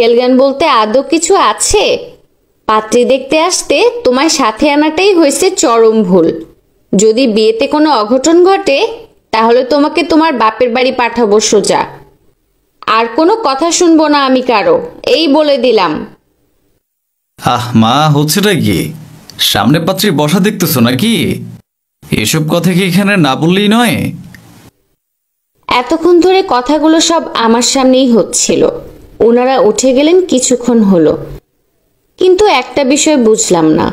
আক্কেল জ্ঞান বলতে আদৌ কিছু আছে? পাত্রী দেখতে আসতে তোমায় সাথে আনাটাই হয়েছে চরম ভুল। যদি বিয়েতে কোনো অঘটন ঘটে তাহলে তোমাকে তোমার বাপের বাড়ি পাঠাবো সোজা। আর কোনো কথা শুনবো না আমি কারো, এই বলে দিলাম। আহ মা, হচ্ছেটা কি? সামনে পাত্রী বসা দেখতেছো নাকি? এসব কথা কি এখানে না বললেই নয়? এতক্ষণ ধরে কথাগুলো সব আমার সামনেই হচ্ছিল। ওনারা উঠে গেলেন কিছুক্ষণ হলো, কিন্তু একটা বিষয় বুঝলাম না,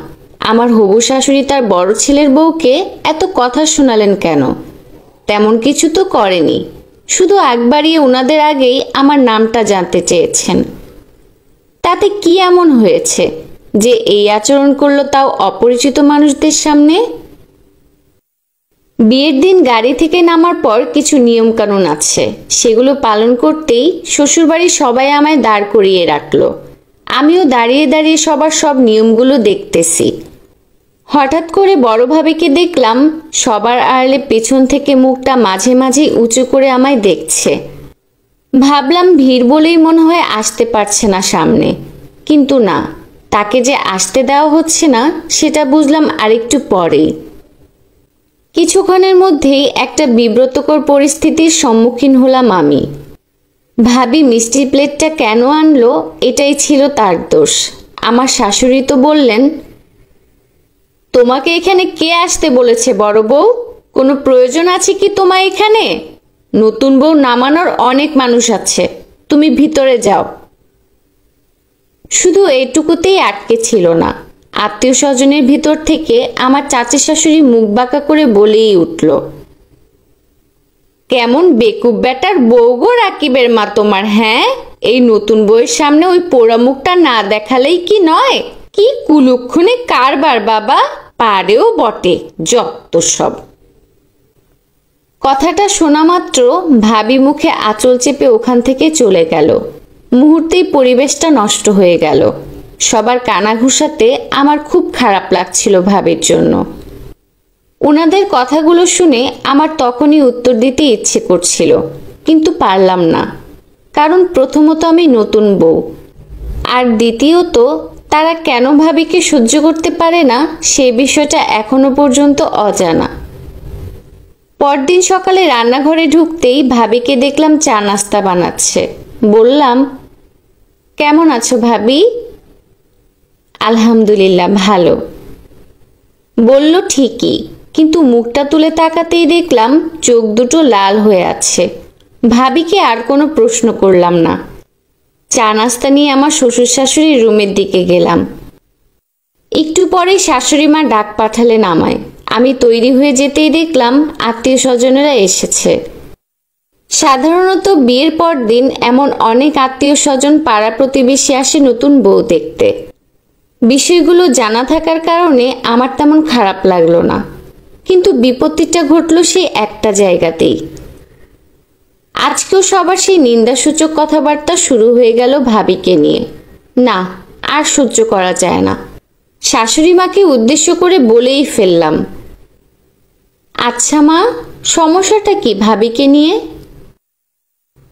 আমার হবু শাশুড়ি তার বড় ছেলের বউকে এত কথা শোনালেন কেন? তেমন কিছু তো করেনি, শুধু আগ বাড়িয়ে ওনাদের আগেই আমার নামটা জানতে চেয়েছেন। তাতে কি এমন হয়েছে যে এই আচরণ করলো, তাও অপরিচিত মানুষদের সামনে? বিয়ের দিন গাড়ি থেকে নামার পর কিছু নিয়মকানুন আছে, সেগুলো পালন করতেই শ্বশুরবাড়ির সবাই আমায় দাঁড় করিয়ে রাখলো। আমিও দাঁড়িয়ে দাঁড়িয়ে সবার সব নিয়মগুলো দেখতেছি। হঠাৎ করে বড় ভাবিকে দেখলাম সবার আড়ালে পেছন থেকে মুখটা মাঝে মাঝে উঁচু করে আমায় দেখছে। ভাবলাম ভিড় বলেই মনে হয় আসতে পারছে না সামনে, কিন্তু না, তাকে যে আসতে দেওয়া হচ্ছে না সেটা বুঝলাম আরেকটু পরেই। কিছুক্ষণের মধ্যেই একটা বিব্রতকর পরিস্থিতির সম্মুখীন হলাম আমি। ভাবি মিষ্টির প্লেটটা কেন আনলো এটাই ছিল তার দোষ। আমার শাশুড়ি তো বললেন, তোমাকে এখানে কে আসতে বলেছে বড় বউ? কোনো প্রয়োজন আছে কি তোমার এখানে? নতুন বউ নামানোর অনেক মানুষ আছে, তুমি ভিতরে যাও। শুধু এইটুকুতেই আটকে ছিল না, আত্মীয় স্বজনের ভিতর থেকে আমার চাচি শাশুড়ি মুখ বাঁকা করে বলেই উঠল, কেমন বেকুব বেটার বউ গো রাকিবের মা তোমার, হ্যাঁ? এই নতুন বউয়ের সামনে ওই পোড়া মুখটা না দেখালেই কি নয়? কি কুলুক্ষণে কারবার বাবা, পারেও বটে, যত সব। কথাটা শোনা মাত্র ভাবি মুখে আঁচল চেপে ওখান থেকে চলে গেল। মুহূর্তেই পরিবেশটা নষ্ট হয়ে গেল। সবার কানা ঘুষাতে আমার খুব খারাপ লাগছিল ভাবির জন্য। ওনাদের কথাগুলো শুনে আমার তখনই উত্তর দিতে ইচ্ছে করছিল, কিন্তু পারলাম না। কারণ প্রথমত আমি নতুন বউ, আর দ্বিতীয়ত তারা কেন ভাবিকে সহ্য করতে পারে না সে বিষয়টা এখনো পর্যন্ত অজানা। পরদিন সকালে রান্নাঘরে ঢুকতেই ভাবিকে দেখলাম চা নাস্তা বানাচ্ছে। বললাম, কেমন আছো ভাবি? আলহামদুলিল্লাহ, ভালো। বলল ঠিকই, কিন্তু মুখটা তুলে তাকাতেই দেখলাম চোখ দুটো লাল হয়ে আছে। ভাবিকে আর কোনো প্রশ্ন করলাম না। চা নাস্তা নিয়ে আমার শ্বশুর শাশুড়ির রুমের দিকে গেলাম। একটু পরেই শাশুড়ি মা ডাক পাঠালেন আমায়। আমি তৈরি হয়ে যেতেই দেখলাম আত্মীয় স্বজনেরা এসেছে। সাধারণত বিয়ের পর দিন এমন অনেক আত্মীয় স্বজন পাড়া প্রতিবেশী আসে নতুন বউ দেখতে। বিষয়গুলো জানা থাকার কারণে আমার তেমন খারাপ লাগলো না, কিন্তু বিপত্তিটা ঘটল সেই একটা জায়গাতেই। আজকেও সবার সেই নিন্দাসূচক কথাবার্তা শুরু হয়ে গেল ভাবিকে নিয়ে। না, আর সহ্য করা যায় না। শাশুড়ি মাকে উদ্দেশ্য করে বলেই ফেললাম, আচ্ছা মা, সমস্যাটা কি ভাবিকে নিয়ে?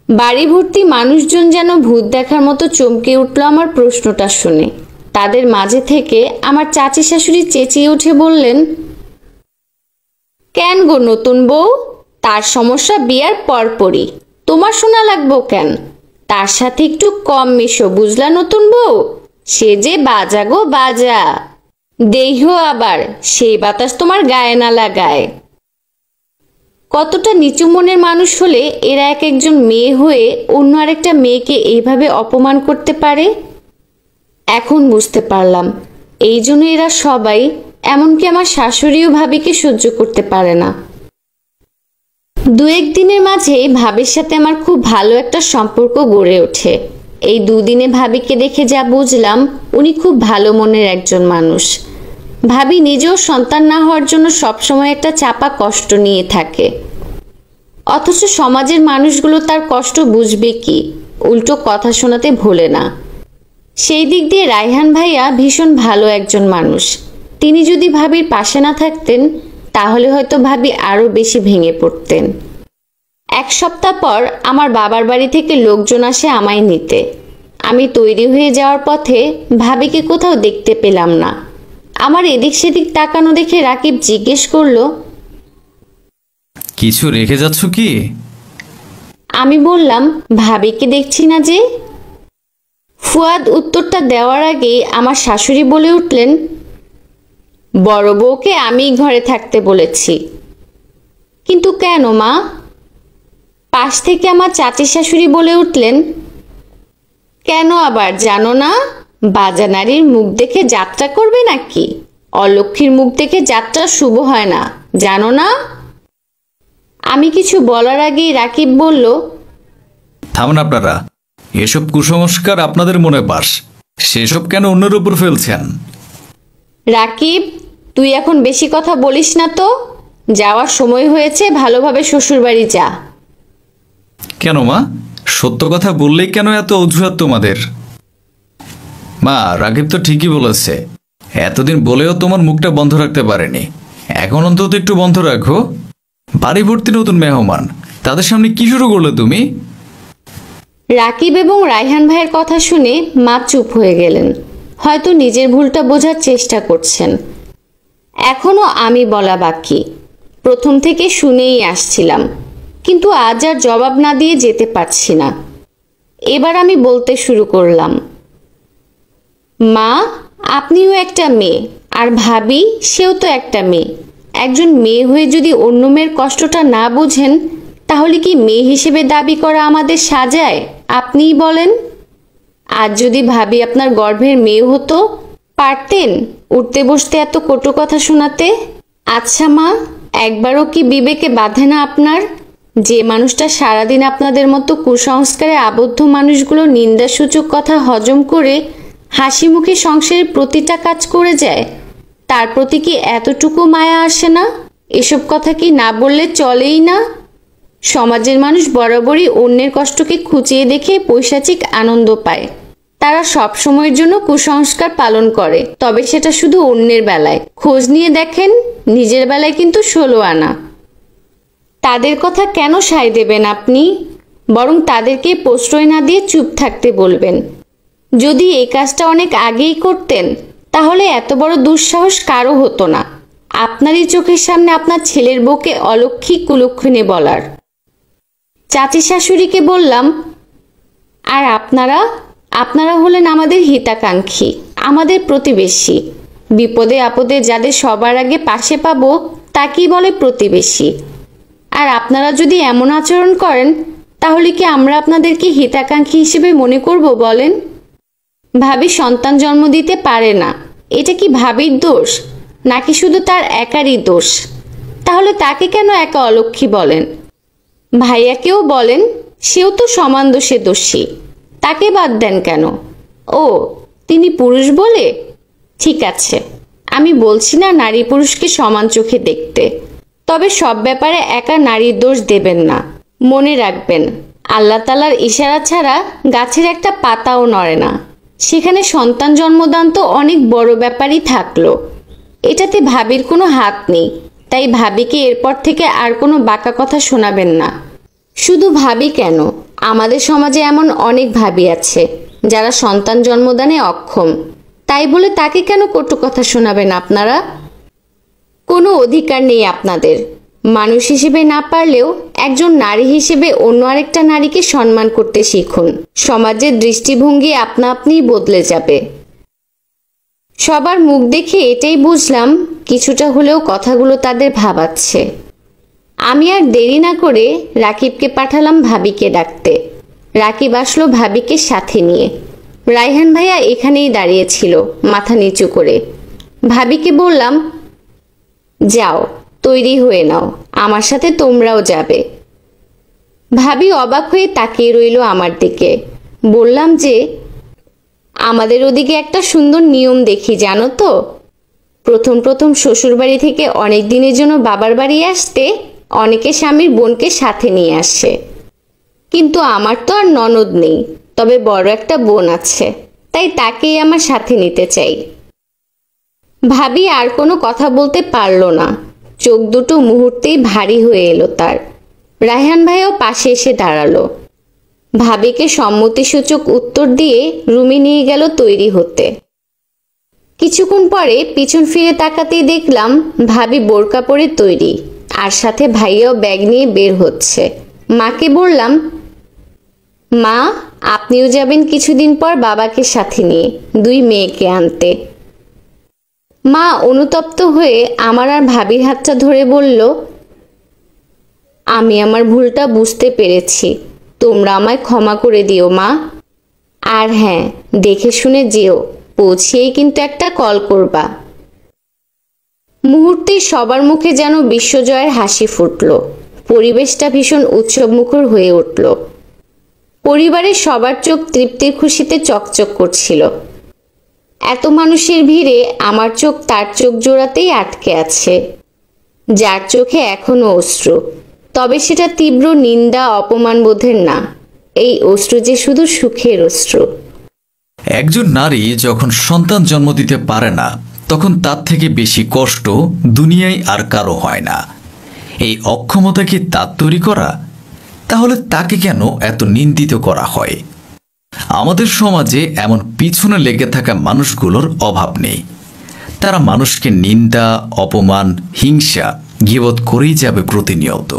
বাড়ি ভর্তি মানুষজন যেন ভূত দেখার মতো চমকে উঠল আমার প্রশ্নটা শুনে। তাদের মাঝে থেকে আমার চাচি শাশুড়ি চেঁচিয়ে উঠে বললেন, কেন গো নতুন বউ, তার সমস্যা বিয়ার পরপরই, তোমার শোনা লাগবো কেন? তার সাথে একটু কম মিশো, বুঝলা নতুন বউ? সে যে বাজা গো বাজা, দেহ আবার সেই বাতাস তোমার গায়ে না লাগায়। কতটা নিচু মনের মানুষ হলে এরা এক একজন মেয়ে হয়ে অন্য আরেকটা মেয়েকে এইভাবে অপমান করতে পারে? এখন বুঝতে পারলাম, এই জন্য এরা সবাই, এমনকি আমার শাশুড়িও ভাবিকে সহ্য করতে পারে না। দু একদিনের মাঝে ভাবির সাথে আমার খুব ভালো একটা সম্পর্ক গড়ে ওঠে। এই দুদিনে ভাবিকে দেখে যা বুঝলাম, উনি খুব ভালো মনের একজন মানুষ। ভাবি নিজেও সন্তান না হওয়ার জন্য সবসময় একটা চাপা কষ্ট নিয়ে থাকে, অথচ সমাজের মানুষগুলো তার কষ্ট বুঝবে কি, উল্টো কথা শোনাতে ভোলে না। সেই দিক দিয়ে রায়হান ভাইয়া ভীষণ ভালো একজন মানুষ। তিনি যদি ভাবির পাশে না থাকতেন তাহলে হয়তো ভাবি আরো বেশি ভেঙে পড়তেন। এক সপ্তাহ পর আমার বাবার বাড়ি থেকে লোকজন আসে আমায় নিতে। আমি তৈরি হয়ে যাওয়ার পথে ভাবিকে কোথাও দেখতে পেলাম না। আমার এদিক সেদিক তাকানো দেখে রাকিব জিজ্ঞেস করলো, কিছু রেখে যাচ্ছ কি? আমি বললাম, ভাবিকে দেখছি না যে। ফুয়াদ উত্তরটা দেওয়ার আগেই আমার শাশুড়ি বলে উঠলেন, বড় বউকে আমি ঘরে থাকতে বলেছি। কিন্তু কেন মা? পাশ থেকে আমার চাচি শাশুড়ি বলে উঠলেন, কেন আবার জানো না? বাজানারীর মুখ দেখে যাত্রা করবে নাকি? অলক্ষ্মীর মুখ দেখে যাত্রা শুভ হয় না, জানো না? আমি কিছু বলার আগেই রাকিব বলল, থামুন আপনারা, এসব কুসংস্কার আপনাদের মনে বাস, সেসব কেন অন্যের উপর ফেলছেন? রাকিব, তুই এখন বেশি কথা বলিস না তো। যাওয়ার সময় হয়েছে, ভালোভাবে শ্বশুরবাড়ি যা। কেন মা, সত্য কথা বললেই কেন এত অজুহাত তোমাদের? মা, রাকিব তো ঠিকই বলেছে, এতদিন বলেও তোমার মুখটা বন্ধ রাখতে পারেনি, এখন অন্তত একটু বন্ধ রাখো। বাড়ি ভর্তি নতুন মেহমান, তাদের সামনে কি শুরু করলে তুমি? রাকিব এবং রায়হান ভাইয়ের কথা শুনে মা চুপ হয়ে গেলেন। হয়তো নিজের ভুলটা বোঝার চেষ্টা করছেন। এখনো আমি বলা বাকি। প্রথম থেকে শুনেই আসছিলাম, কিন্তু আজ আর জবাব না দিয়ে যেতে পারছি না। এবার আমি বলতে শুরু করলাম, মা, আপনিও একটা মেয়ে, আর ভাবি, সেও তো একটা মেয়ে। একজন মেয়ে হয়ে যদি অন্য মেয়ের কষ্টটা না বুঝেন, তাহলে কি মেয়ে হিসেবে দাবি করা আমাদের সাজায়? আপনিই বলেন। আজ যদি ভাবি আপনার গর্ভের মেয়ে হতো, পারতেন উঠতে বসতে এত কটু কথা শোনাতে? আচ্ছা মা, একবারও কি বিবেকে বাঁধে না আপনার? যে মানুষটা সারাদিন আপনাদের মতো কুসংস্কারে আবদ্ধ মানুষগুলো নিন্দাসূচক কথা হজম করে হাসি মুখে সংসারের প্রতিটা কাজ করে যায়, তার প্রতি কি এতটুকু মায়া আসে না? এসব কথা কি না বললে চলেই না? সমাজের মানুষ বরাবরই অন্যের কষ্টকে খুঁচিয়ে দেখে পৈশাচিক আনন্দ পায়। তারা সব সময়ের জন্য কুসংস্কার পালন করে, তবে সেটা শুধু অন্যের বেলায়। খোঁজ নিয়ে দেখেন, নিজের বেলায় কিন্তু 16 আনা। তাদের কথা কেন সায় দেবেন আপনি? বরং তাদেরকে প্রশ্রয় না দিয়ে চুপ থাকতে বলবেন। যদি এই কাজটা অনেক আগেই করতেন, তাহলে এত বড় দুঃসাহস কারো হতো না আপনারই চোখের সামনে আপনার ছেলের বউকে অলক্ষী কুলক্ষণে বলার। চাচি শাশুড়িকে বললাম, আর আপনারা হলেন আমাদের হিতাকাঙ্ক্ষী, আমাদের প্রতিবেশী। বিপদে আপদে যাদের সবার আগে পাশে পাবো, তাকেই বলে প্রতিবেশী। আর আপনারা যদি এমন আচরণ করেন, তাহলে কি আমরা আপনাদেরকে হিতাকাঙ্ক্ষী হিসেবে মনে করব বলেন? ভাবি সন্তান জন্ম দিতে পারে না, এটা কি ভাবির দোষ, নাকি শুধু তার একারই দোষ? তাহলে তাকে কেন একা অলক্ষী বলেন? ভাইয়াকেও বলেন, সেও তো সমান দোষে দোষী, তাকে বাদ দেন কেন? ও, তিনি পুরুষ বলে? ঠিক আছে, আমি বলছি না নারী পুরুষকে সমান চোখে দেখতে, তবে সব ব্যাপারে একা নারীর দোষ দেবেন না। মনে রাখবেন, আল্লাহ তাআলার ইশারা ছাড়া গাছের একটা পাতাও নড়ে না। সেখানে সন্তান জন্মদান তো অনেক বড় ব্যাপারই থাকলো, এটাতে ভাবির কোনো হাত নেই। তাই ভাবিকে এরপর থেকে আর কোনো বাঁকা কথা শোনাবেন না। শুধু ভাবি কেন, আমাদের সমাজে এমন অনেক ভাবি আছে যারা সন্তান জন্মদানে অক্ষম, তাই বলে তাকে কেন কটু কথা শোনাবেন আপনারা? কোনো অধিকার নেই আপনাদের। মানুষ হিসেবে না পারলেও একজন নারী হিসেবে অন্য আরেকটা নারীকে সম্মান করতে শিখুন। সমাজের দৃষ্টিভঙ্গি আপনা আপনিই বদলে যাবে। সবার মুখ দেখে এটাই বুঝলাম, কিছুটা হলেও কথাগুলো তাদের ভাবাচ্ছে। আমি আর দেরি না করে রাকিবকে পাঠালাম ভাবিকে ডাকতে। রাকিব আসলো ভাবিকে সাথে নিয়ে। রায়হান ভাইয়া এখানেই দাঁড়িয়েছিল মাথা নিচু করে। ভাবিকে বললাম, যাও, তৈরি হয়ে নাও, আমার সাথে তোমরাও যাবে। ভাবি অবাক হয়ে তাকিয়ে রইল আমার দিকে। বললাম যে, আমাদের ওদিকে একটা সুন্দর নিয়ম দেখি জানো তো। প্রথম প্রথম শ্বশুরবাড়ি থেকে অনেক দিনের জন্য বাবার বাড়ি আসতে অনেকে স্বামীর বোনকে সাথে নিয়ে আসে। কিন্তু আমার তো আর ননদ নেই, তবে বড় একটা বোন আছে, তাই তাকেই আমার সাথে নিতে চাই। ভাবি আর কোনো কথা বলতে পারল না, চোখ দুটো মুহূর্তেই ভারী হয়ে এলো তার। রায়হান ভাইও পাশে এসে দাঁড়ালো। ভাবিকে সম্মতিসূচক উত্তর দিয়ে রুমে নিয়ে গেল তৈরি হতে। কিছুক্ষণ পরে পিছন ফিরে তাকাতেই দেখলাম ভাবি বোরকা পরে তৈরি, আর সাথে ভাইয়াও ব্যাগ নিয়ে বের হচ্ছে। মাকে বললাম, মা আপনিও যাবেন কিছুদিন পর বাবাকে সাথে নিয়ে 2 মেয়েকে আনতে। মা অনুতপ্ত হয়ে আমার আর ভাবির হাতটা ধরে বলল, আমি আমার ভুলটা বুঝতে পেরেছি, তোমরা আমায় ক্ষমা করে দিও মা। আর হ্যাঁ, দেখে শুনে যেও, পৌঁছেই কিন্তু একটা কল করবা। মুহূর্তে সবার মুখে যেন বিশ্বজয়ের হাসি ফুটল। পরিবেশটা ভীষণ উৎসবমুখর হয়ে উঠল। পরিবারের সবার চোখ তৃপ্তির খুশিতে চকচক করছিল। এত মানুষের ভিড়ে আমার চোখ তার চোখ জোড়াতেই আটকে আছে, যার চোখে এখনো অশ্রু। তবে সেটা তীব্র নিন্দা অপমান বোধের না, এই অশ্রু যে শুধু সুখের অশ্রু। একজন নারী যখন সন্তান জন্ম দিতে পারে না, তখন তার থেকে বেশি কষ্ট দুনিয়ায় আর কারো হয় না। এই অক্ষমতা কি তার তৈরি করা? তাহলে তাকে কেন এত নিন্দিত করা হয়? আমাদের সমাজে এমন পিছনে লেগে থাকা মানুষগুলোর অভাব নেই। তারা মানুষকে নিন্দা, অপমান, হিংসা, গীবত করেই যাবে প্রতিনিয়ত।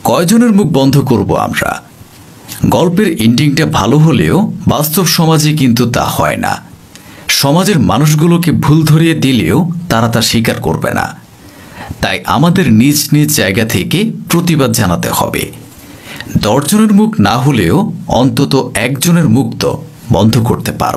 কয়জনের মুখ বন্ধ করব আমরা? গল্পের এন্ডিংটা ভালো হলেও বাস্তব সমাজে কিন্তু তা হয় না। সমাজের মানুষগুলোকে ভুল ধরিয়ে দিলেও তারা তা স্বীকার করবে না। তাই আমাদের নিজ নিজ জায়গা থেকে প্রতিবাদ জানাতে হবে। 10 জনের মুখ না হলেও অন্তত একজনের মুখ তো বন্ধ করতে পারবে।